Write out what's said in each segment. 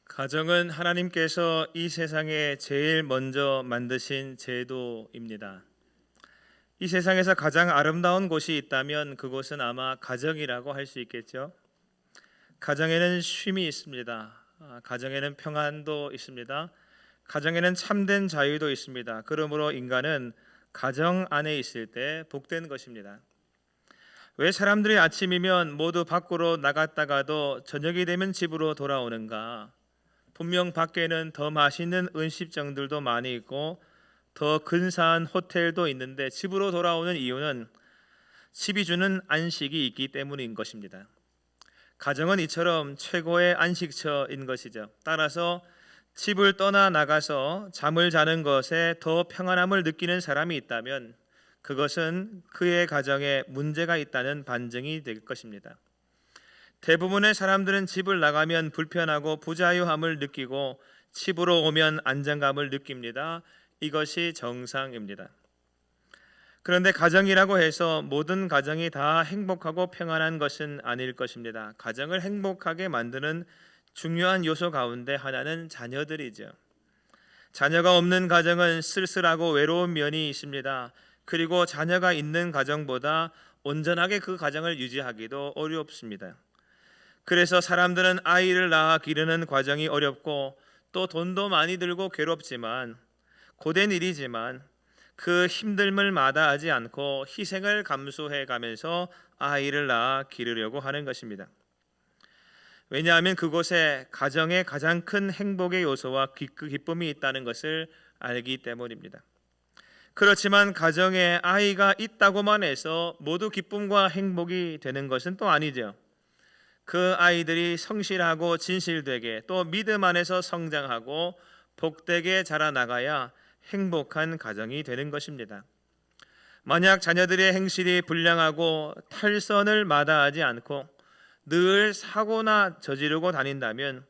가정은 하나님께서 이 세상에 제일 먼저 만드신 제도입니다. 이 세상에서 가장 아름다운 곳이 있다면 그곳은 아마 가정이라고 할 수 있겠죠. 가정에는 쉼이 있습니다. 가정에는 평안도 있습니다. 가정에는 참된 자유도 있습니다. 그러므로 인간은 가정 안에 있을 때 복된 것입니다. 왜 사람들이 아침이면 모두 밖으로 나갔다가도 저녁이 되면 집으로 돌아오는가? 분명 밖에는 더 맛있는 음식점들도 많이 있고 더 근사한 호텔도 있는데 집으로 돌아오는 이유는 집이 주는 안식이 있기 때문인 것입니다. 가정은 이처럼 최고의 안식처인 것이죠. 따라서 집을 떠나 나가서 잠을 자는 것에 더 평안함을 느끼는 사람이 있다면 그것은 그의 가정에 문제가 있다는 반증이 될 것입니다. 대부분의 사람들은 집을 나가면 불편하고 부자유함을 느끼고 집으로 오면 안정감을 느낍니다. 이것이 정상입니다. 그런데 가정이라고 해서 모든 가정이 다 행복하고 평안한 것은 아닐 것입니다. 가정을 행복하게 만드는 중요한 요소 가운데 하나는 자녀들이죠. 자녀가 없는 가정은 쓸쓸하고 외로운 면이 있습니다. 그리고 자녀가 있는 가정보다 온전하게 그 가정을 유지하기도 어렵습니다. 그래서 사람들은 아이를 낳아 기르는 과정이 어렵고 또 돈도 많이 들고 괴롭지만 고된 일이지만 그 힘듦을 마다하지 않고 희생을 감수해 가면서 아이를 낳아 기르려고 하는 것입니다. 왜냐하면 그곳에 가정의 가장 큰 행복의 요소와 기쁨이 있다는 것을 알기 때문입니다. 그렇지만 가정에 아이가 있다고만 해서 모두 기쁨과 행복이 되는 것은 또 아니죠. 그 아이들이 성실하고 진실되게 또 믿음 안에서 성장하고 복되게 자라나가야 행복한 가정이 되는 것입니다. 만약 자녀들의 행실이 불량하고 탈선을 마다하지 않고 늘 사고나 저지르고 다닌다면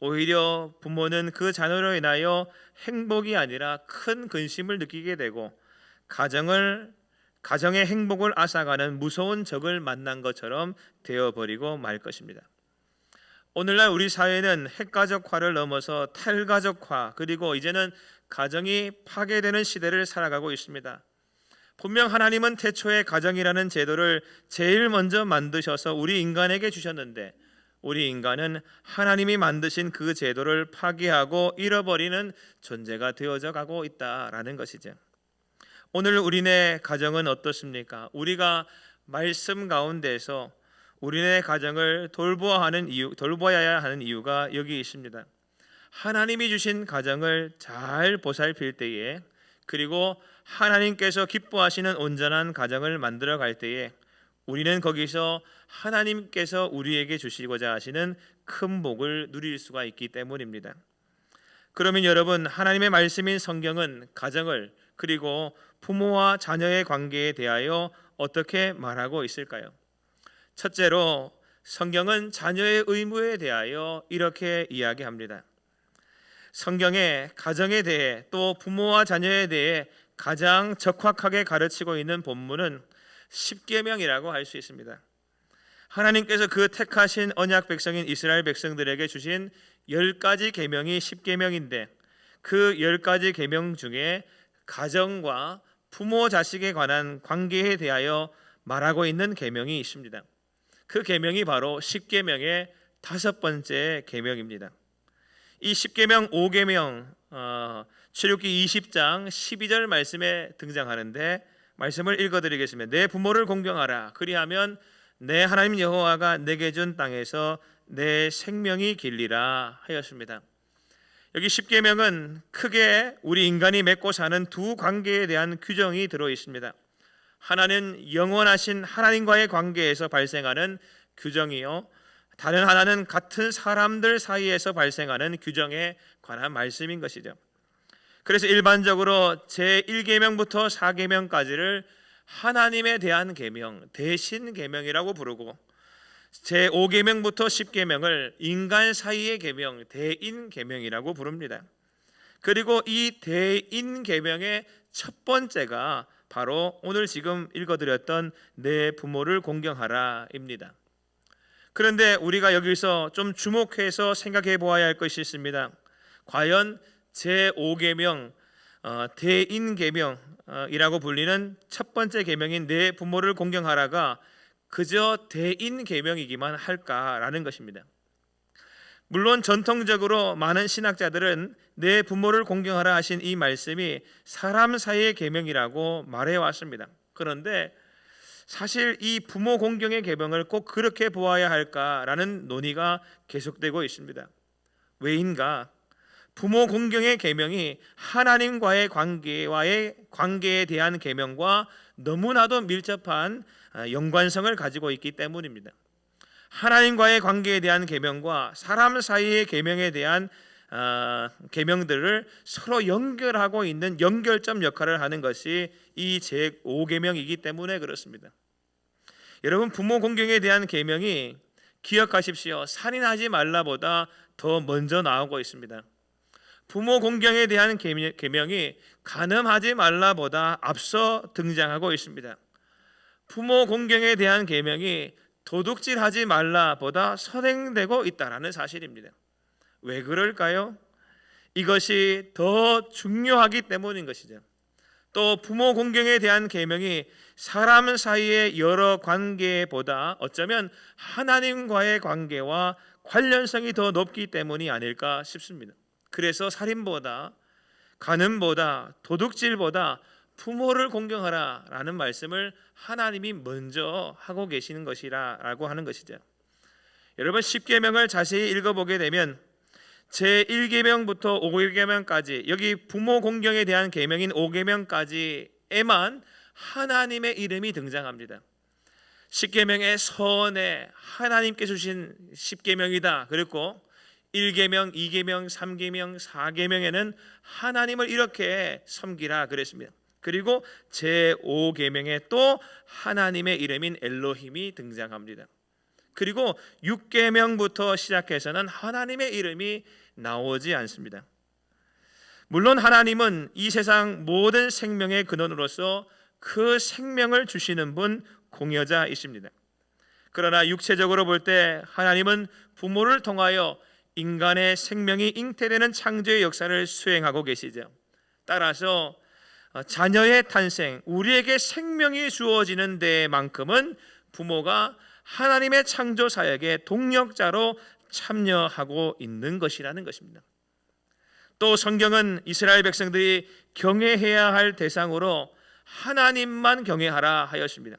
오히려 부모는 그 자녀로 인하여 행복이 아니라 큰 근심을 느끼게 되고 가정의 행복을 앗아가는 무서운 적을 만난 것처럼 되어버리고 말 것입니다. 오늘날 우리 사회는 핵가족화를 넘어서 탈가족화 그리고 이제는 가정이 파괴되는 시대를 살아가고 있습니다. 분명 하나님은 태초에 가정이라는 제도를 제일 먼저 만드셔서 우리 인간에게 주셨는데 우리 인간은 하나님이 만드신 그 제도를 파괴하고 잃어버리는 존재가 되어져 가고 있다라는 것이죠. 오늘 우리네 가정은 어떻습니까? 우리가 말씀 가운데서 우리네 가정을 돌보아야 하는 이유가 여기 있습니다. 하나님이 주신 가정을 잘 보살필 때에 그리고 하나님께서 기뻐하시는 온전한 가정을 만들어 갈 때에 우리는 거기서 하나님께서 우리에게 주시고자 하시는 큰 복을 누릴 수가 있기 때문입니다. 그러면 여러분, 하나님의 말씀인 성경은 가정을 그리고 부모와 자녀의 관계에 대하여 어떻게 말하고 있을까요? 첫째로 성경은 자녀의 의무에 대하여 이렇게 이야기합니다. 성경에 가정에 대해 또 부모와 자녀에 대해 가장 적확하게 가르치고 있는 본문은 십계명이라고 할 수 있습니다. 하나님께서 그 택하신 언약 백성인 이스라엘 백성들에게 주신 10가지 계명이 십계명인데 그 10가지 계명 중에 가정과 부모 자식에 관한 관계에 대하여 말하고 있는 계명이 있습니다. 그 계명이 바로 십계명의 5번째 계명입니다. 이 십계명 5계명 출애굽기 20장 12절 말씀에 등장하는데 말씀을 읽어드리겠습니다. 내 부모를 공경하라. 그리하면 내 하나님 여호와가 내게 준 땅에서 내 생명이 길리라 하였습니다. 여기 십계명은 크게 우리 인간이 맺고 사는 두 관계에 대한 규정이 들어 있습니다. 하나는 영원하신 하나님과의 관계에서 발생하는 규정이요, 다른 하나는 같은 사람들 사이에서 발생하는 규정에 관한 말씀인 것이죠. 그래서 일반적으로 제1계명부터 4계명까지를 하나님에 대한 계명, 대신 계명이라고 부르고 제5계명부터 10계명을 인간 사이의 계명, 대인 계명이라고 부릅니다. 그리고 이 대인 계명의 첫 번째가 바로 오늘 지금 읽어드렸던 내 부모를 공경하라입니다. 그런데 우리가 여기서 좀 주목해서 생각해 보아야 할 것이 있습니다. 과연 제5계명 대인계명이라고 불리는 첫 번째 계명인 내 부모를 공경하라가 그저 대인계명이기만 할까라는 것입니다. 물론 전통적으로 많은 신학자들은 내 부모를 공경하라 하신 이 말씀이 사람 사이의 계명이라고 말해왔습니다. 그런데 사실 이 부모 공경의 계명을 꼭 그렇게 보아야 할까라는 논의가 계속되고 있습니다. 왜인가? 부모 공경의 계명이 하나님과의 관계에 대한 계명과 너무나도 밀접한 연관성을 가지고 있기 때문입니다. 하나님과의 관계에 대한 계명과 사람 사이의 계명에 대한 계명들을 서로 연결하고 있는 연결점 역할을 하는 것이 이 제5계명이기 때문에 그렇습니다. 여러분, 부모 공경에 대한 계명이 기억하십시오. 살인하지 말라보다 더 먼저 나오고 있습니다. 부모 공경에 대한 계명이 간음하지 말라보다 앞서 등장하고 있습니다. 부모 공경에 대한 계명이 도둑질하지 말라보다 선행되고 있다라는 사실입니다. 왜 그럴까요? 이것이 더 중요하기 때문인 것이죠. 또 부모 공경에 대한 계명이 사람 사이의 여러 관계보다 어쩌면 하나님과의 관계와 관련성이 더 높기 때문이 아닐까 싶습니다. 그래서 살인보다 간음보다 도둑질보다 부모를 공경하라라는 말씀을 하나님이 먼저 하고 계시는 것이라고 하는 것이죠. 여러분, 10계명을 자세히 읽어보게 되면 제1계명부터 5계명까지 여기 부모 공경에 대한 계명인 5계명까지에만 하나님의 이름이 등장합니다. 10계명의 선에 하나님께 주신 10계명이다. 그리고 1계명, 2계명, 3계명, 4계명에는 하나님을 이렇게 섬기라 그랬습니다. 그리고 제5계명에 또 하나님의 이름인 엘로힘이 등장합니다. 그리고 6계명부터 시작해서는 하나님의 이름이 나오지 않습니다. 물론 하나님은 이 세상 모든 생명의 근원으로서 그 생명을 주시는 분 공여자이십니다. 그러나 육체적으로 볼 때 하나님은 부모를 통하여 인간의 생명이 잉태되는 창조의 역사를 수행하고 계시죠. 따라서 자녀의 탄생, 우리에게 생명이 주어지는 데만큼은 부모가 하나님의 창조 사역의 동력자로 참여하고 있는 것이라는 것입니다. 또 성경은 이스라엘 백성들이 경외해야 할 대상으로 하나님만 경외하라 하였습니다.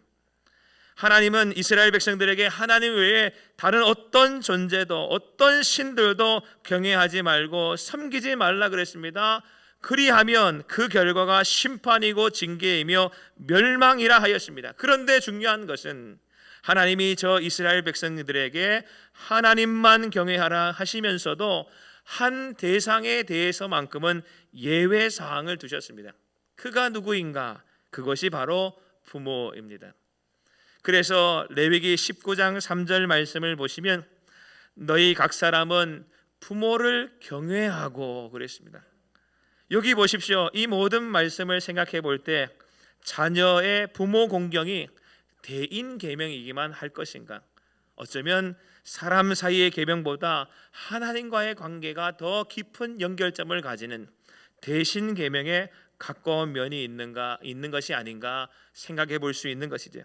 하나님은 이스라엘 백성들에게 하나님 외에 다른 어떤 존재도 어떤 신들도 경외하지 말고 섬기지 말라 그랬습니다. 그리하면 그 결과가 심판이고 징계이며 멸망이라 하였습니다. 그런데 중요한 것은 하나님이 저 이스라엘 백성들에게 하나님만 경외하라 하시면서도 한 대상에 대해서만큼은 예외 사항을 두셨습니다. 그가 누구인가? 그것이 바로 부모입니다. 그래서 레위기 19장 3절 말씀을 보시면 너희 각 사람은 부모를 경외하고 그랬습니다. 여기 보십시오. 이 모든 말씀을 생각해 볼 때 자녀의 부모 공경이 대인 계명이기만 할 것인가? 어쩌면 사람 사이의 계명보다 하나님과의 관계가 더 깊은 연결점을 가지는 대신 계명에 가까운 면이 있는 것이 아닌가 생각해 볼 수 있는 것이죠.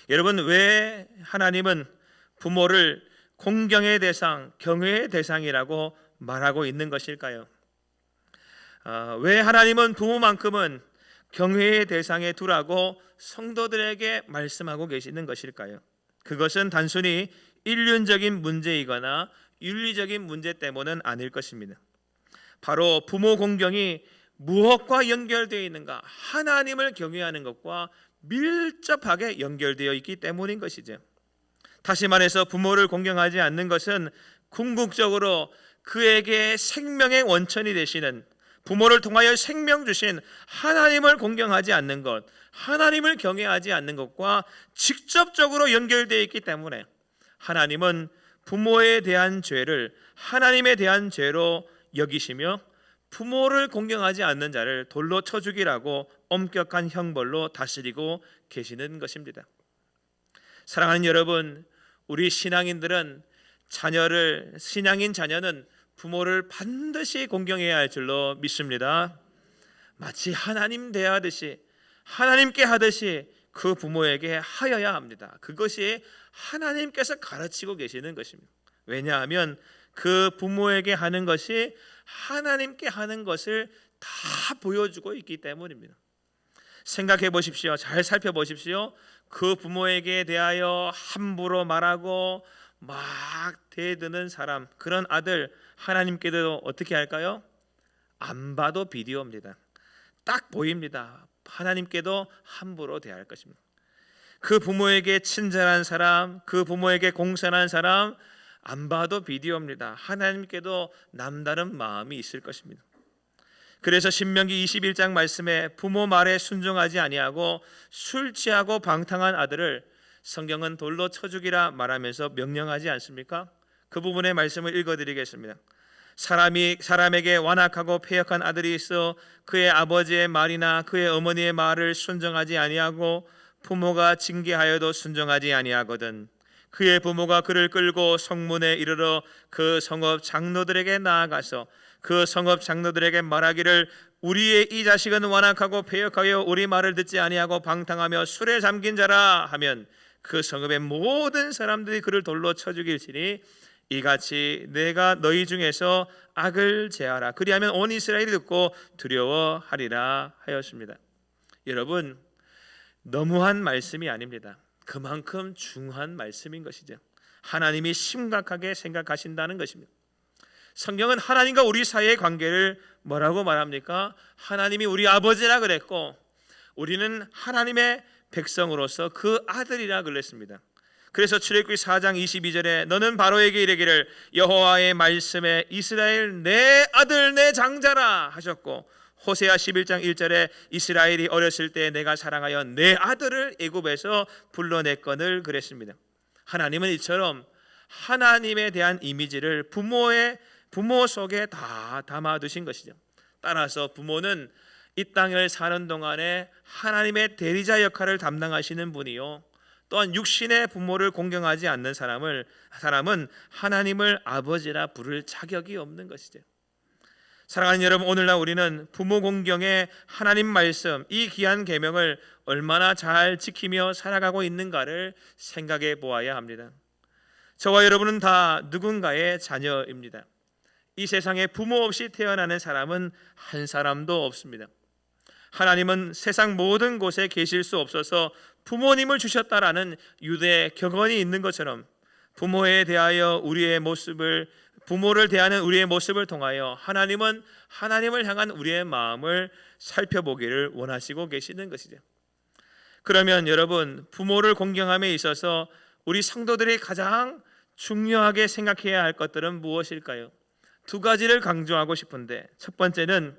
여러분, 왜 하나님은 부모를 공경의 대상, 경외의 대상이라고 말하고 있는 것일까요? 왜 하나님은 부모만큼은 경외의 대상에 두라고 성도들에게 말씀하고 계시는 것일까요? 그것은 단순히 인륜적인 문제이거나 윤리적인 문제 때문은 아닐 것입니다. 바로 부모 공경이 무엇과 연결되어 있는가? 하나님을 경외하는 것과 밀접하게 연결되어 있기 때문인 것이죠. 다시 말해서 부모를 공경하지 않는 것은 궁극적으로 그에게 생명의 원천이 되시는, 부모를 통하여 생명 주신 하나님을 공경하지 않는 것, 하나님을 경외하지 않는 것과 직접적으로 연결되어 있기 때문에 하나님은 부모에 대한 죄를 하나님에 대한 죄로 여기시며 부모를 공경하지 않는 자를 돌로 쳐 죽이라고 엄격한 형벌로 다스리고 계시는 것입니다. 사랑하는 여러분, 우리 신앙인 자녀는 부모를 반드시 공경해야 할 줄로 믿습니다. 마치 하나님 대하듯이, 하나님께 하듯이 그 부모에게 하여야 합니다. 그것이 하나님께서 가르치고 계시는 것입니다. 왜냐하면 그 부모에게 하는 것이 하나님께 하는 것을 다 보여주고 있기 때문입니다. 생각해 보십시오. 잘 살펴보십시오. 그 부모에게 대하여 함부로 말하고 막 대드는 사람, 그런 아들, 하나님께도 어떻게 할까요? 안 봐도 비디오입니다. 딱 보입니다. 하나님께도 함부로 대할 것입니다. 그 부모에게 친절한 사람, 그 부모에게 공손한 사람, 안 봐도 비디오입니다. 하나님께도 남다른 마음이 있을 것입니다. 그래서 신명기 21장 말씀에 부모 말에 순종하지 아니하고 술 취하고 방탕한 아들을 성경은 돌로 쳐 죽이라 말하면서 명령하지 않습니까? 그 부분의 말씀을 읽어드리겠습니다. 사람에게 완악하고 패역한 아들이 있어 그의 아버지의 말이나 그의 어머니의 말을 순종하지 아니하고 부모가 징계하여도 순종하지 아니하거든 그의 부모가 그를 끌고 성문에 이르러 그 성읍 장로들에게 나아가서 그 성읍 장로들에게 말하기를 우리의 이 자식은 완악하고 패역하여 우리 말을 듣지 아니하고 방탕하며 술에 잠긴 자라 하면 그 성읍의 모든 사람들이 그를 돌로 쳐 죽일지니 이같이 내가 너희 중에서 악을 제하라 그리하면 온 이스라엘이 듣고 두려워하리라 하였습니다. 여러분, 너무한 말씀이 아닙니다. 그만큼 중요한 말씀인 것이죠. 하나님이 심각하게 생각하신다는 것입니다. 성경은 하나님과 우리 사이의 관계를 뭐라고 말합니까? 하나님이 우리 아버지라 그랬고 우리는 하나님의 백성으로서 그 아들이라 그랬습니다. 그래서 출애굽기 4장 22절에 너는 바로에게 이르기를 여호와의 말씀에 이스라엘 내 아들 내 장자라 하셨고 호세아 11장 1절에 이스라엘이 어렸을 때 내가 사랑하여 내 아들을 애굽에서 불러냈거늘 그랬습니다. 하나님은 이처럼 하나님에 대한 이미지를 부모 속에 다 담아두신 것이죠. 따라서 부모는 이 땅을 사는 동안에 하나님의 대리자 역할을 담당하시는 분이요 또한 육신의 부모를 공경하지 않는 사람은 하나님을 아버지라 부를 자격이 없는 것이죠. 사랑하는 여러분, 오늘날 우리는 부모 공경의 하나님 말씀, 이 귀한 계명을 얼마나 잘 지키며 살아가고 있는가를 생각해 보아야 합니다. 저와 여러분은 다 누군가의 자녀입니다. 이 세상에 부모 없이 태어나는 사람은 한 사람도 없습니다. 하나님은 세상 모든 곳에 계실 수 없어서 부모님을 주셨다라는 유대 격언이 있는 것처럼 부모를 대하는 우리의 모습을 통하여 하나님은 하나님을 향한 우리의 마음을 살펴보기를 원하시고 계시는 것이죠. 그러면 여러분, 부모를 공경함에 있어서 우리 성도들이 가장 중요하게 생각해야 할 것들은 무엇일까요? 두 가지를 강조하고 싶은데, 첫 번째는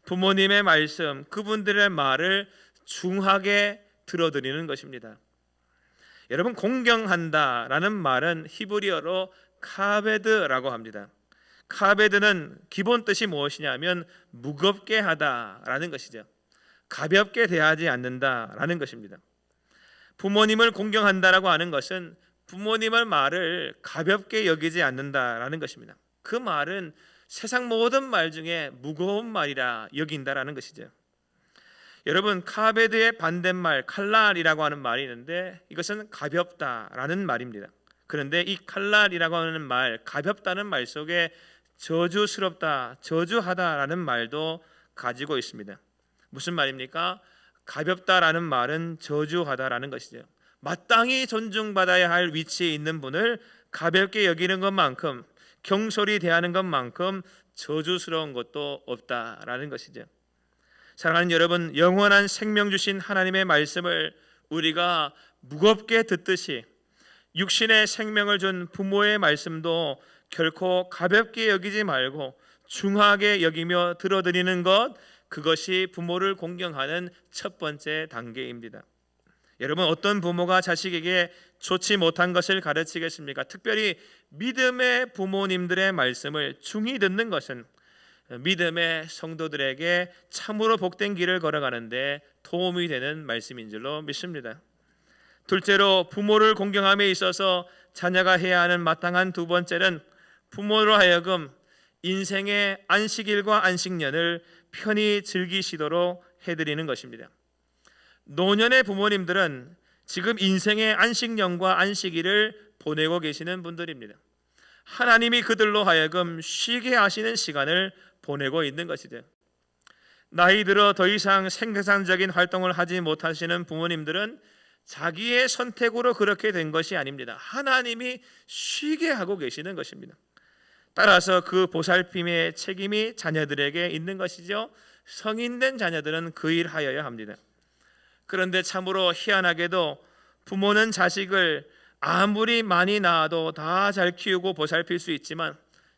부모님의 말씀, 그분들의 말을 중하게 들어드리는 것입니다. 여러분, 공경한다라는 말은 히브리어로 카베드라고 합니다. 카베드는 기본 뜻이 무엇이냐면 무겁게 하다라는 것이죠. 가볍게 대하지 않는다라는 것입니다. 부모님을 공경한다라고 하는 것은 부모님의 말을 가볍게 여기지 않는다라는 것입니다. 그 말은 세상 모든 말 중에 무거운 말이라 여긴다라는 것이죠. 여러분, 카베드의 반대말 칼랄이라고 하는 말이 있는데 이것은 가볍다라는 말입니다. 그런데 이 칼랄이라고 하는 말, 가볍다는 말 속에 저주스럽다, 저주하다라는 말도 가지고 있습니다. 무슨 말입니까? 가볍다라는 말은 저주하다라는 것이죠. 마땅히 존중받아야 할 위치에 있는 분을 가볍게 여기는 것만큼, 경솔히 대하는 것만큼 저주스러운 것도 없다라는 것이죠. 사랑하는 여러분, 영원한 생명 주신 하나님의 말씀을 우리가 무겁게 듣듯이 육신의 생명을 준 부모의 말씀도 결코 가볍게 여기지 말고 중하게 여기며 들어드리는 것, 그것이 부모를 공경하는 첫 번째 단계입니다. 여러분, 어떤 부모가 자식에게 좋지 못한 것을 가르치겠습니까? 특별히 믿음의 부모님들의 말씀을 중히 듣는 것은 믿음의 성도들에게 참으로 복된 길을 걸어가는데 도움이 되는 말씀인 줄로 믿습니다. 둘째로, 부모를 공경함에 있어서 자녀가 해야 하는 마땅한 두 번째는 부모로 하여금 인생의 안식일과 안식년을 편히 즐기시도록 해드리는 것입니다. 노년의 부모님들은 지금 인생의 안식년과 안식일을 보내고 계시는 분들입니다. 하나님이 그들로 하여금 쉬게 하시는 시간을 보내고 있는 것이죠. 나이 들어 더 이상 생산적인 활동을 하지 못하시는 부모님들은 자기의 선택으로 그렇게 된 것이 아닙니다. 하나님이 쉬게 하고 계시는 것입니다. 따라서 그 보살핌의 책임이 자녀들에게 있는 것이죠. 성인된 자녀들은 그 일 하여야 합니다. 그런데 참으로 희한하게도 부모는 자식을 아무리 많이 낳아도 다 잘 키우고 보살필 수 있지만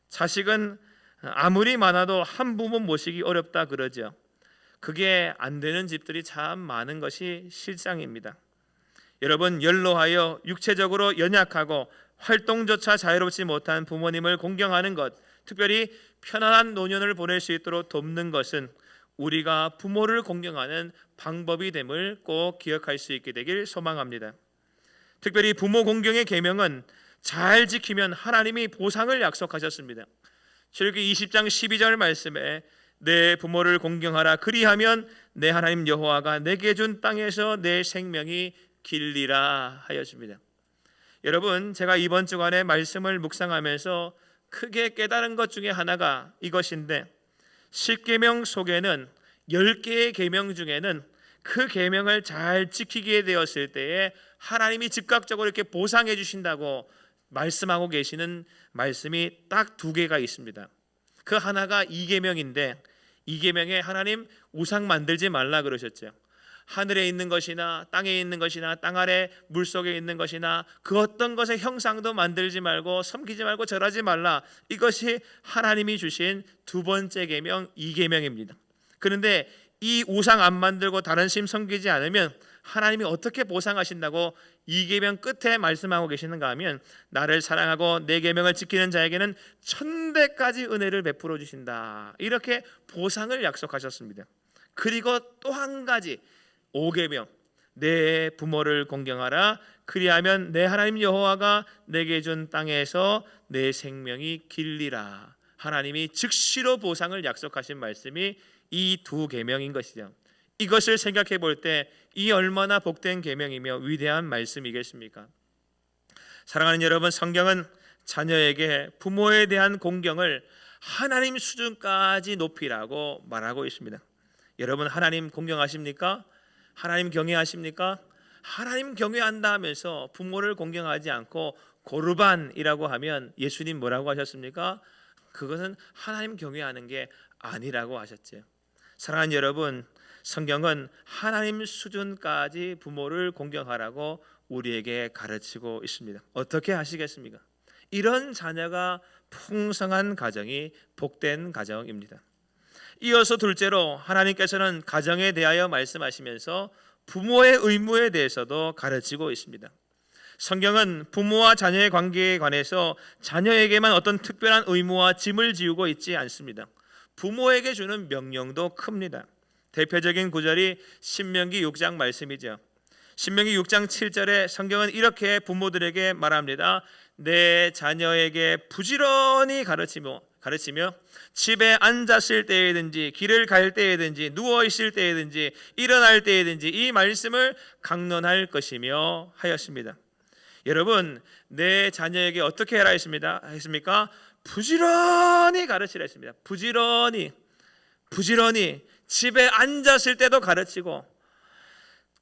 자식은 아무리 많아도 한 부모 모시기 어렵다 그러죠. 그게 안 되는 집들이 참 많은 것이 실상입니다. 여러분, 연로하여 육체적으로 연약하고 활동조차 자유롭지 못한 부모님을 공경하는 것, 특별히 편안한 노년을 보낼 수 있도록 돕는 것은 우리가 부모를 공경하는 방법이 됨을 꼭 기억할 수 있게 되길 소망합니다. 특별히 부모 공경의 계명은 잘 지키면 하나님이 보상을 약속하셨습니다. 출애굽기 20장 12절 말씀에 내 부모를 공경하라 그리하면 내 하나님 여호와가 내게 준 땅에서 내 생명이 길리라 하였습니다. 여러분, 제가 이번 주간에 말씀을 묵상하면서 크게 깨달은 것 중에 하나가 이것인데, 10계명 속에는 10개의 계명 중에는 그 계명을 잘 지키게 되었을 때에 하나님이 즉각적으로 이렇게 보상해 주신다고 말씀하고 계시는 말씀이 딱 2개가 있습니다. 그 하나가 2계명인데, 2계명에 하나님 우상 만들지 말라 그러셨죠. 하늘에 있는 것이나 땅에 있는 것이나 땅 아래 물속에 있는 것이나 그 어떤 것의 형상도 만들지 말고 섬기지 말고 절하지 말라. 이것이 하나님이 주신 2번째 계명 2계명입니다. 그런데 이 우상 안 만들고 다른 신 섬기지 않으면 하나님이 어떻게 보상하신다고 2계명 끝에 말씀하고 계시는가 하면, 나를 사랑하고 내 계명을 지키는 자에게는 1000배까지 은혜를 베풀어 주신다, 이렇게 보상을 약속하셨습니다. 그리고 또 한 가지 5계명, 내 부모를 공경하라 그리하면 내 하나님 여호와가 내게 준 땅에서 내 생명이 길리라. 하나님이 즉시로 보상을 약속하신 말씀이 이 2계명인 것이죠. 이것을 생각해 볼 때 이 얼마나 복된 계명이며 위대한 말씀이겠습니까? 사랑하는 여러분, 성경은 자녀에게 부모에 대한 공경을 하나님 수준까지 높이라고 말하고 있습니다. 여러분, 하나님 공경하십니까? 하나님 경외하십니까? 하나님 경외한다 하면서 부모를 공경하지 않고 고르반이라고 하면 예수님 뭐라고 하셨습니까? 그것은 하나님 경외하는 게 아니라고 하셨죠. 사랑하는 여러분, 성경은 하나님 수준까지 부모를 공경하라고 우리에게 가르치고 있습니다. 어떻게 하시겠습니까? 이런 자녀가 풍성한 가정이 복된 가정입니다. 이어서 둘째로 하나님께서는 가정에 대하여 말씀하시면서 부모의 의무에 대해서도 가르치고 있습니다. 성경은 부모와 자녀의 관계에 관해서 자녀에게만 어떤 특별한 의무와 짐을 지우고 있지 않습니다. 부모에게 주는 명령도 큽니다. 대표적인 구절이 신명기 6장 말씀이죠. 신명기 6장 7절에 성경은 이렇게 부모들에게 말합니다. 내 자녀에게 부지런히 가르치며 집에 앉았을 때에든지 길을 갈 때에든지 누워 있을 때에든지 일어날 때에든지 이 말씀을 강론할 것이며 하였습니다. 여러분, 내 자녀에게 어떻게 해라 했습니까? 부지런히 가르치라 했습니다. 부지런히 집에 앉았을 때도 가르치고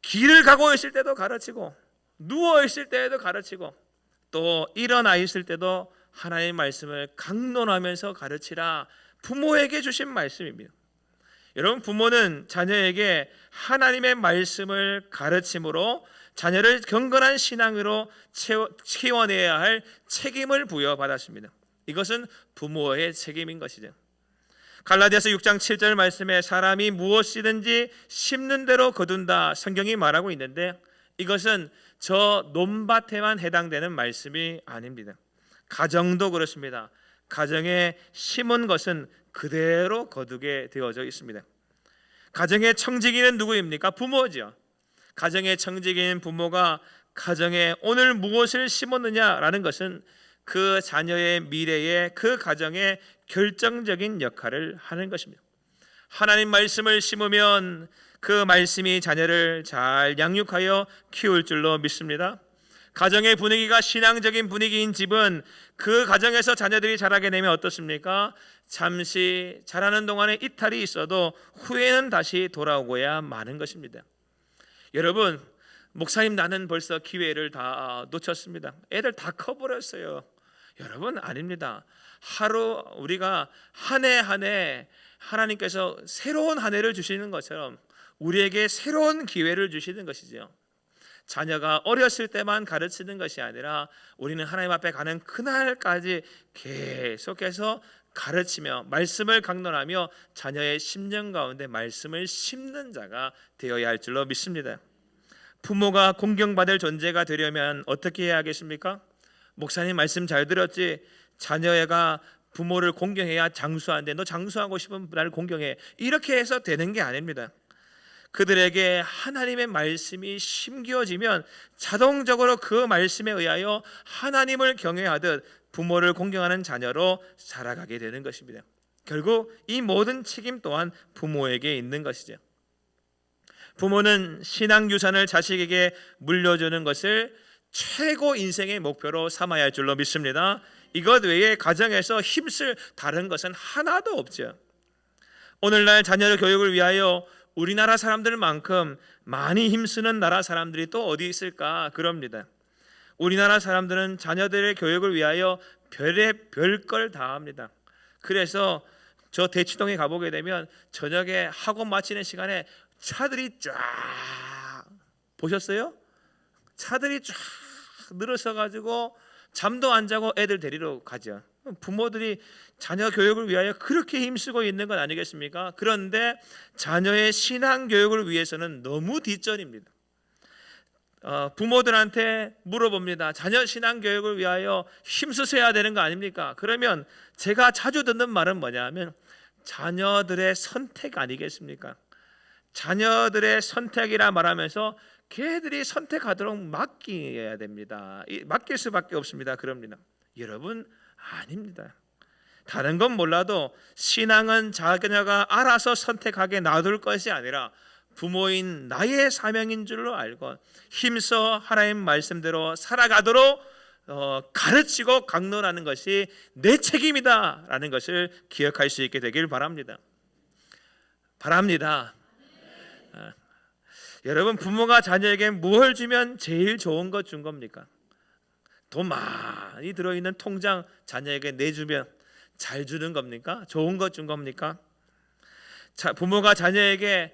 길을 가고 있을 때도 가르치고 누워 있을 때에도 가르치고 또 일어나 있을 때도 하나님의 말씀을 강론하면서 가르치라. 부모에게 주신 말씀입니다. 여러분, 부모는 자녀에게 하나님의 말씀을 가르침으로 자녀를 경건한 신앙으로 키워내야 할 책임을 부여받았습니다. 이것은 부모의 책임인 것이죠. 갈라디아서 6장 7절 말씀에 사람이 무엇이든지 심는 대로 거둔다, 성경이 말하고 있는데 이것은 저 논밭에만 해당되는 말씀이 아닙니다. 가정도 그렇습니다. 가정에 심은 것은 그대로 거두게 되어져 있습니다. 가정의 청지기는 누구입니까? 부모죠. 가정의 청지기인 부모가 가정에 오늘 무엇을 심었느냐라는 것은 그 자녀의 미래에 그 가정에 결정적인 역할을 하는 것입니다. 하나님 말씀을 심으면 그 말씀이 자녀를 잘 양육하여 키울 줄로 믿습니다. 가정의 분위기가 신앙적인 분위기인 집은 그 가정에서 자녀들이 자라게 되면 어떻습니까? 잠시 자라는 동안에 이탈이 있어도 후에는 다시 돌아오고야 마는 것입니다. 여러분, 목사님 나는 벌써 기회를 다 놓쳤습니다. 애들 다 커버렸어요. 여러분, 아닙니다. 하루 우리가 한 해 한 해 하나님께서 새로운 한 해를 주시는 것처럼 우리에게 새로운 기회를 주시는 것이죠. 자녀가 어렸을 때만 가르치는 것이 아니라 우리는 하나님 앞에 가는 그날까지 계속해서 가르치며 말씀을 강론하며 자녀의 심령 가운데 말씀을 심는 자가 되어야 할 줄로 믿습니다. 부모가 공경받을 존재가 되려면 어떻게 해야 하겠습니까? 목사님 말씀 잘 들었지? 자녀가 부모를 공경해야 장수하는데 너 장수하고 싶으면 나를 공경해, 이렇게 해서 되는 게 아닙니다. 그들에게 하나님의 말씀이 심겨지면 자동적으로 그 말씀에 의하여 하나님을 경외하듯 부모를 공경하는 자녀로 자라가게 되는 것입니다. 결국 이 모든 책임 또한 부모에게 있는 것이죠. 부모는 신앙 유산을 자식에게 물려주는 것을 최고 인생의 목표로 삼아야 할 줄로 믿습니다. 이것 외에 가정에서 힘쓸 다른 것은 하나도 없죠. 오늘날 자녀의 교육을 위하여 우리나라 사람들만큼 많이 힘쓰는 나라 사람들이 또 어디 있을까 그럽니다. 우리나라 사람들은 자녀들의 교육을 위하여 별걸 다 합니다. 그래서 저 대치동에 가보게 되면 저녁에 학원 마치는 시간에 차들이 쫙, 보셨어요? 차들이 쫙 늘어서 가지고 잠도 안 자고 애들 데리러 가죠. 부모들이 자녀 교육을 위하여 그렇게 힘쓰고 있는 건 아니겠습니까? 그런데 자녀의 신앙 교육을 위해서는 너무 뒷전입니다. 부모들한테 물어봅니다. 자녀 신앙 교육을 위하여 힘쓰셔야 되는 거 아닙니까? 그러면 제가 자주 듣는 말은 뭐냐면 자녀들의 선택 아니겠습니까? 자녀들의 선택이라 말하면서 걔들이 선택하도록 맡겨야 됩니다. 맡길 수밖에 없습니다. 그럽니다. 여러분, 아닙니다. 다른 건 몰라도 신앙은 자녀가 알아서 선택하게 놔둘 것이 아니라 부모인 나의 사명인 줄로 알고 힘써 하나님 말씀대로 살아가도록 가르치고 강론하는 것이 내 책임이다 라는 것을 기억할 수 있게 되길 바랍니다. 여러분, 부모가 자녀에게 무엇을 주면 제일 좋은 것 준 겁니까? 돈 많이 들어있는 통장 자녀에게 내주면 잘 주는 겁니까? 좋은 것 준 겁니까? 부모가 자녀에게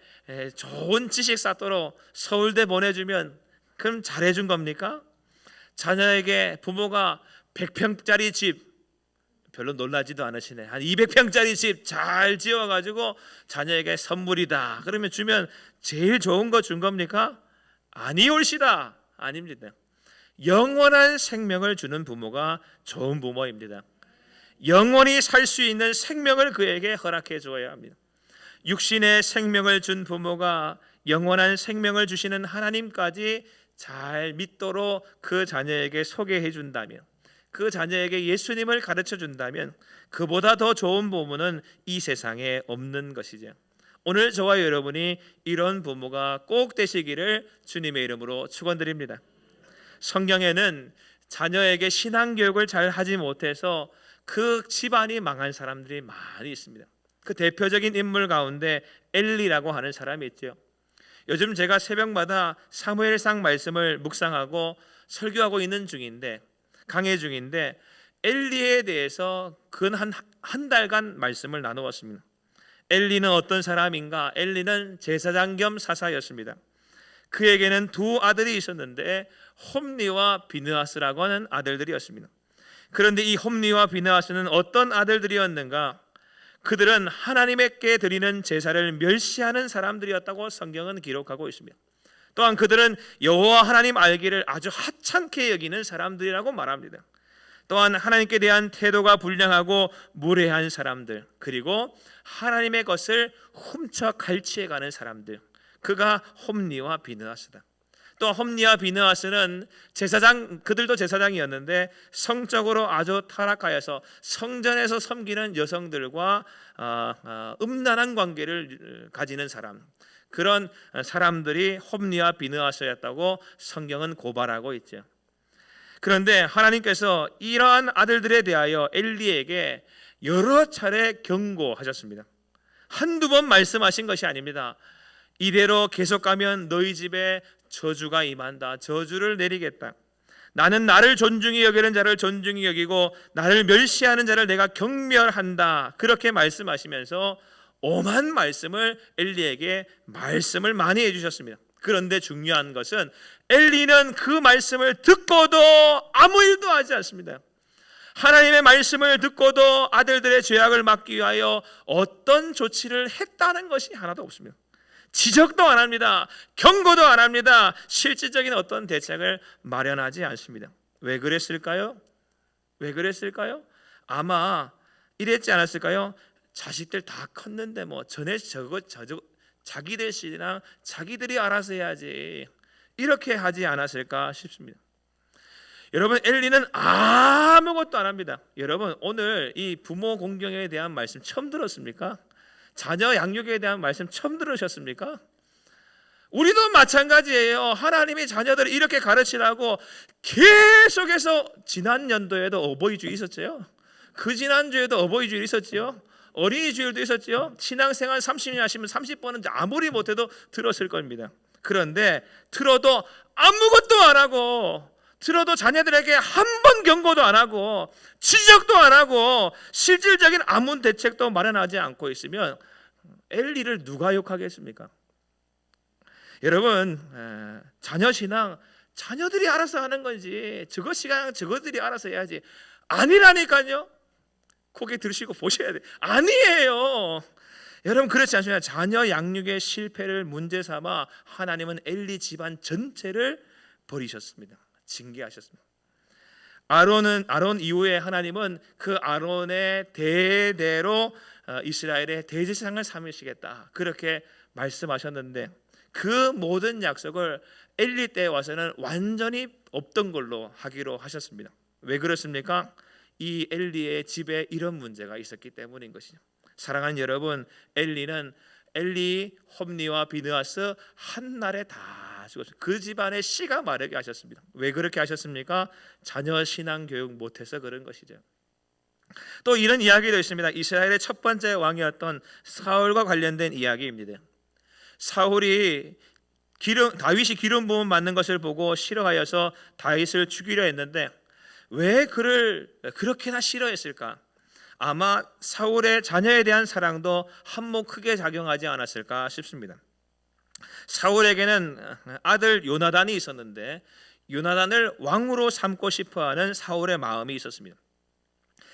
좋은 지식 쌓도록 서울대 보내주면 그럼 잘해준 겁니까? 자녀에게 부모가 100평짜리 집, 별로 놀라지도 않으시네, 한 200평짜리 집 잘 지어가지고 자녀에게 선물이다 그러면 주면 제일 좋은 거 준 겁니까? 아니올시다. 아닙니다. 영원한 생명을 주는 부모가 좋은 부모입니다. 영원히 살 수 있는 생명을 그에게 허락해 주어야 합니다. 육신의 생명을 준 부모가 영원한 생명을 주시는 하나님까지 잘 믿도록 그 자녀에게 소개해 준다면, 그 자녀에게 예수님을 가르쳐 준다면 그보다 더 좋은 부모는 이 세상에 없는 것이죠. 오늘 저와 여러분이 이런 부모가 꼭 되시기를 주님의 이름으로 축원드립니다. 성경에는 자녀에게 신앙교육을 잘 하지 못해서 그 집안이 망한 사람들이 많이 있습니다. 그 대표적인 인물 가운데 엘리라고 하는 사람이 있죠. 요즘 제가 새벽마다 사무엘상 말씀을 묵상하고 설교하고 있는 중인데, 강해 중인데 엘리에 대해서 근 한 달간 말씀을 나누었습니다. 엘리는 어떤 사람인가? 엘리는 제사장 겸 사사였습니다. 그에게는 두 아들이 있었는데 홈리와 비느하스라고 하는 아들들이었습니다. 그런데 이 홈리와 비느하스는 어떤 아들들이었는가? 그들은 하나님께 드리는 제사를 멸시하는 사람들이었다고 성경은 기록하고 있습니다. 또한 그들은 여호와 하나님 알기를 아주 하찮게 여기는 사람들이라고 말합니다. 또한 하나님께 대한 태도가 불량하고 무례한 사람들, 그리고 하나님의 것을 훔쳐 갈취해가는 사람들, 그가 홈리와 비느하스다. 또 홈리와 비느하스는 제사장, 그들도 제사장이었는데 성적으로 아주 타락하여서 성전에서 섬기는 여성들과 음란한 관계를 가지는 사람, 그런 사람들이 홈리와 비느하스였다고 성경은 고발하고 있죠. 그런데 하나님께서 이러한 아들들에 대하여 엘리에게 여러 차례 경고하셨습니다. 한두 번 말씀하신 것이 아닙니다. 이대로 계속 가면 너희 집에 저주가 임한다. 저주를 내리겠다. 나는 나를 존중히 여기는 자를 존중히 여기고 나를 멸시하는 자를 내가 경멸한다. 그렇게 말씀하시면서 엄한 말씀을 엘리에게 말씀을 많이 해주셨습니다. 그런데 중요한 것은 엘리는 그 말씀을 듣고도 아무 일도 하지 않습니다. 하나님의 말씀을 듣고도 아들들의 죄악을 막기 위하여 어떤 조치를 했다는 것이 하나도 없습니다. 지적도 안 합니다. 경고도 안 합니다. 실질적인 어떤 대책을 마련하지 않습니다. 왜 그랬을까요? 왜 그랬을까요? 아마 이랬지 않았을까요? 자식들 다 컸는데 뭐 전에 저거 자기들 시랑 자기들이 알아서 해야지, 이렇게 하지 않았을까 싶습니다. 여러분, 엘리는 아무것도 안 합니다. 여러분, 오늘 이 부모 공경에 대한 말씀 처음 들었습니까? 자녀 양육에 대한 말씀 처음 들으셨습니까? 우리도 마찬가지예요. 하나님이 자녀들을 이렇게 가르치라고 계속해서, 지난 연도에도 어버이주일 있었죠. 그 지난주에도 어버이주일 있었지요. 어린이 주일도 있었지요. 신앙생활 30년 하시면 30번은 아무리 못해도 들었을 겁니다. 그런데 들어도 아무것도 안 하고, 들어도 자녀들에게 한 번 경고도 안 하고 지적도 안 하고 실질적인 아무 대책도 마련하지 않고 있으면 엘리를 누가 욕하겠습니까? 여러분, 자녀 신앙 자녀들이 알아서 하는 건지 저것 시간 저것들이 알아서 해야지 아니라니까요. 고개 들으시고 보셔야 돼요. 아니에요. 여러분, 그렇지 않습니까? 자녀 양육의 실패를 문제 삼아 하나님은 엘리 집안 전체를 버리셨습니다. 징계하셨습니다. 아론 이후에 하나님은 그 아론의 대대로 이스라엘의 대제사장을 삼으시겠다, 그렇게 말씀하셨는데 그 모든 약속을 엘리 때에 와서는 완전히 없던 걸로 하기로 하셨습니다. 왜 그렇습니까? 이 엘리의 집에 이런 문제가 있었기 때문인 것이죠. 사랑하는 여러분, 엘리, 홈리와 비느하스 한날에 다 죽었어요. 그 집안의 씨가 마르게 하셨습니다. 왜 그렇게 하셨습니까? 자녀 신앙 교육 못해서 그런 것이죠. 또 이런 이야기도 있습니다. 이스라엘의 첫 번째 왕이었던 사울과 관련된 이야기입니다. 사울이 다윗이 기름 부음 맞는 것을 보고 싫어하여서 다윗을 죽이려 했는데 왜 그를 그렇게나 싫어했을까? 아마 사울의 자녀에 대한 사랑도 한몫 크게 작용하지 않았을까 싶습니다. 사울에게는 아들 요나단이 있었는데 요나단을 왕으로 삼고 싶어하는 사울의 마음이 있었습니다.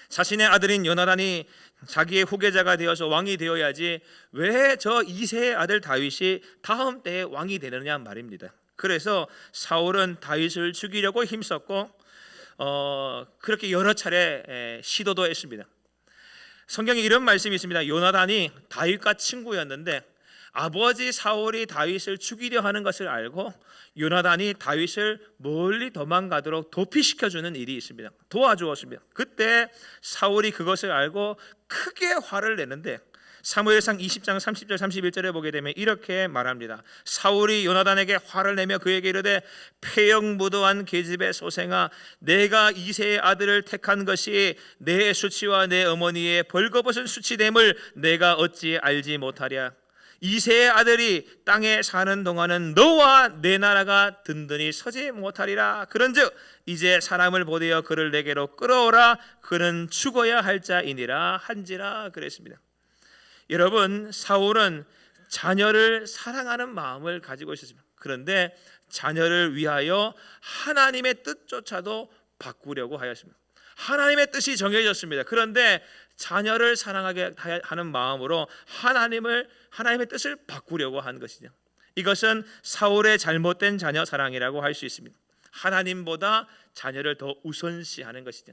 자신의 아들인 요나단이 자기의 후계자가 되어서 왕이 되어야지 왜 저 2세의 아들 다윗이 다음 때에 왕이 되느냐 말입니다. 그래서 사울은 다윗을 죽이려고 힘썼고 그렇게 여러 차례 시도도 했습니다. 성경에 이런 말씀이 있습니다. 요나단이 다윗과 친구였는데 아버지 사울이 다윗을 죽이려 하는 것을 알고 요나단이 다윗을 멀리 도망가도록 도피시켜주는 일이 있습니다. 도와주었습니다. 그때 사울이 그것을 알고 크게 화를 내는데 사무엘상 20장 30절 31절에 보게 되면 이렇게 말합니다. 사울이 요나단에게 화를 내며 그에게 이르되 폐역무도한 계집의 소생아, 내가 이새의 아들을 택한 것이 내 수치와 내 어머니의 벌거벗은 수치됨을 내가 어찌 알지 못하랴. 이새의 아들이 땅에 사는 동안은 너와 내 나라가 든든히 서지 못하리라. 그런즉 이제 사람을 보내어 그를 내게로 끌어오라. 그는 죽어야 할 자이니라 한지라 그랬습니다. 여러분, 사울은 자녀를 사랑하는 마음을 가지고 있었습니다. 그런데 자녀를 위하여 하나님의 뜻조차도 바꾸려고 하였습니다. 하나님의 뜻이 정해졌습니다. 그런데 자녀를 사랑하게 하는 마음으로 하나님의 뜻을 바꾸려고 한 것이죠. 이것은 사울의 잘못된 자녀 사랑이라고 할 수 있습니다. 하나님보다 자녀를 더 우선시하는 것이죠.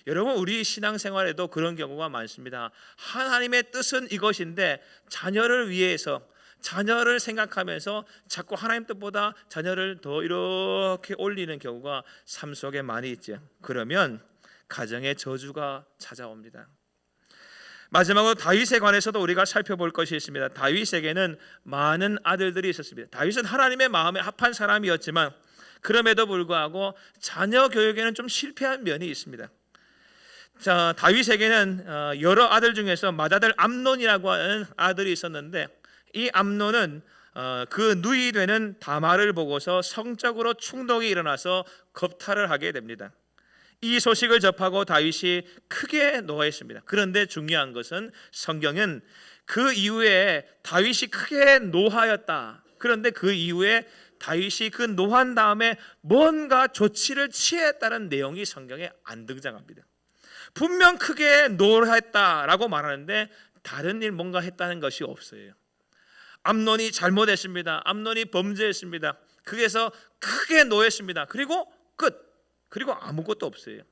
여러분, 우리 신앙생활에도 그런 경우가 많습니다. 하나님의 뜻은 이것인데 자녀를 위해서, 자녀를 생각하면서 자꾸 하나님 뜻보다 자녀를 더 이렇게 올리는 경우가 삶 속에 많이 있죠. 그러면 가정에 저주가 찾아옵니다. 마지막으로 다윗에 관해서도 우리가 살펴볼 것이 있습니다. 다윗에게는 많은 아들들이 있었습니다. 다윗은 하나님의 마음에 합한 사람이었지만 그럼에도 불구하고 자녀 교육에는 좀 실패한 면이 있습니다. 자, 다윗에게는 여러 아들 중에서 맏아들 암논이라고 하는 아들이 있었는데 이 암논은 그 누이 되는 다말을 보고서 성적으로 충동이 일어나서 겁탈을 하게 됩니다. 이 소식을 접하고 다윗이 크게 노하였습니다. 그런데 중요한 것은 성경은 그 이후에 다윗이 크게 노하였다. 그런데 그 이후에 다윗이 그 노한 다음에 뭔가 조치를 취했다는 내용이 성경에 안 등장합니다. 분명 크게 노했다라고 말하는데 다른 일 뭔가 했다는 것이 없어요. 암논이 잘못했습니다. 암논이 범죄했습니다. 그래서 크게 노했습니다. 그리고 끝. 그리고 아무것도 없어요.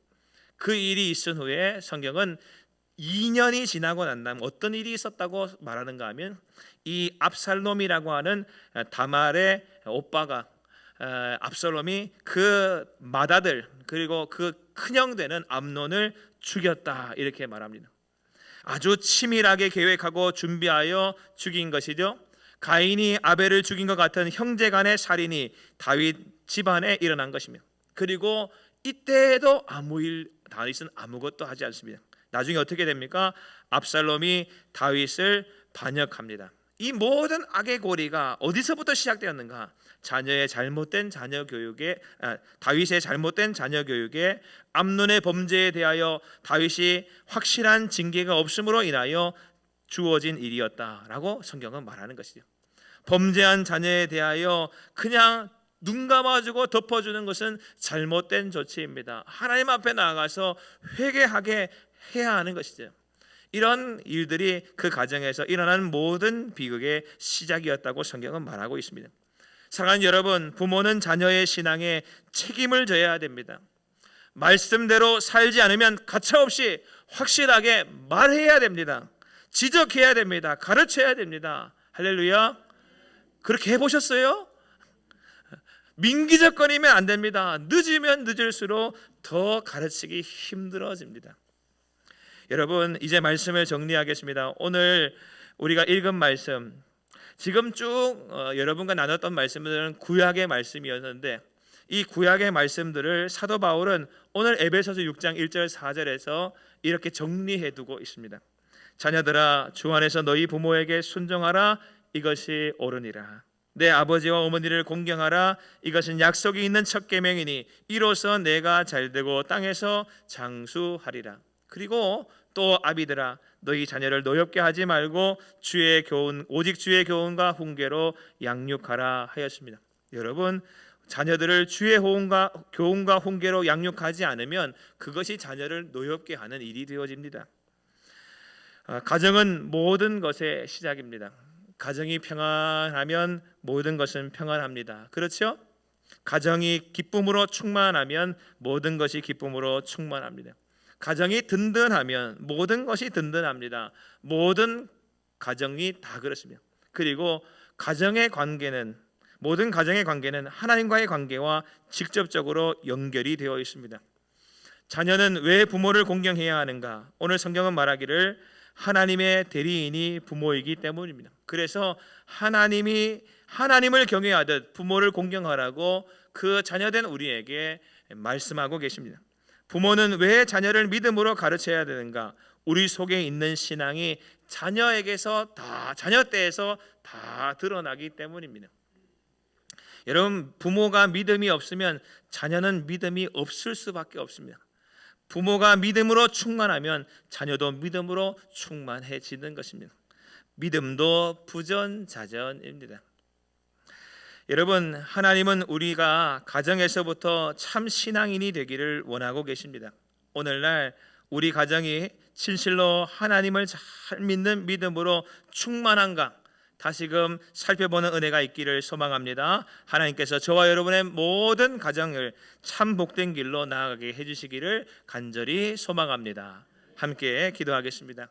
그 일이 있은 후에 성경은 2년이 지나고 난 다음 어떤 일이 있었다고 말하는가 하면 이 압살롬이라고 하는 다말의 오빠가 압살롬이 그 맏아들 그리고 그 큰형 되는 암논을 죽였다 이렇게 말합니다. 아주 치밀하게 계획하고 준비하여 죽인 것이죠. 가인이 아벨을 죽인 것 같은 형제 간의 살인이 다윗 집안에 일어난 것입니다. 그리고 이때에도 다윗은 아무것도 하지 않습니다. 나중에 어떻게 됩니까? 압살롬이 다윗을 반역합니다. 이 모든 악의 고리가 어디서부터 시작되었는가? 다윗의 잘못된 자녀 교육에 암논의 범죄에 대하여 다윗이 확실한 징계가 없음으로 인하여 주어진 일이었다라고 성경은 말하는 것이죠. 범죄한 자녀에 대하여 그냥 눈 감아주고 덮어주는 것은 잘못된 조치입니다. 하나님 앞에 나아가서 회개하게 해야 하는 것이죠. 이런 일들이 그 가정에서 일어난 모든 비극의 시작이었다고 성경은 말하고 있습니다. 사랑하는 여러분, 부모는 자녀의 신앙에 책임을 져야 됩니다. 말씀대로 살지 않으면 가차없이 확실하게 말해야 됩니다. 지적해야 됩니다. 가르쳐야 됩니다. 할렐루야. 그렇게 해보셨어요? 민기적거리면 안 됩니다. 늦으면 늦을수록 더 가르치기 힘들어집니다. 여러분, 이제 말씀을 정리하겠습니다. 오늘 우리가 읽은 말씀, 지금 쭉 여러분과 나눴던 말씀들은 구약의 말씀이었는데 이 구약의 말씀들을 사도 바울은 오늘 에베소서 6장 1절 4절에서 이렇게 정리해 두고 있습니다. 자녀들아, 주 안에서 너희 부모에게 순종하라. 이것이 옳으니라. 내 아버지와 어머니를 공경하라. 이것은 약속이 있는 첫 계명이니 이로써 내가 잘되고 땅에서 장수하리라. 그리고 또 아비들아, 너희 자녀를 노엽게 하지 말고 오직 주의 교훈과 훈계로 양육하라 하였습니다. 여러분, 자녀들을 주의 교훈과 훈계로 양육하지 않으면 그것이 자녀를 노엽게 하는 일이 되어집니다. 가정은 모든 것의 시작입니다. 가정이 평안하면 모든 것은 평안합니다. 그렇죠? 가정이 기쁨으로 충만하면 모든 것이 기쁨으로 충만합니다. 가정이 든든하면 모든 것이 든든합니다. 모든 가정이 다 그렇습니다. 그리고 모든 가정의 관계는 하나님과의 관계와 직접적으로 연결이 되어 있습니다. 자녀는 왜 부모를 공경해야 하는가? 오늘 성경은 말하기를 하나님의 대리인이 부모이기 때문입니다. 그래서 하나님을 경외하듯 부모를 공경하라고 그 자녀된 우리에게 말씀하고 계십니다. 부모는 왜 자녀를 믿음으로 가르쳐야 되는가? 우리 속에 있는 신앙이 자녀 때에서 다 드러나기 때문입니다. 여러분, 부모가 믿음이 없으면 자녀는 믿음이 없을 수밖에 없습니다. 부모가 믿음으로 충만하면 자녀도 믿음으로 충만해지는 것입니다. 믿음도 부전자전입니다. 여러분, 하나님은 우리가 가정에서부터 참 신앙인이 되기를 원하고 계십니다. 오늘날 우리 가정이 진실로 하나님을 잘 믿는 믿음으로 충만한가 다시금 살펴보는 은혜가 있기를 소망합니다. 하나님께서 저와 여러분의 모든 가정을 참 복된 길로 나아가게 해주시기를 간절히 소망합니다. 함께 기도하겠습니다.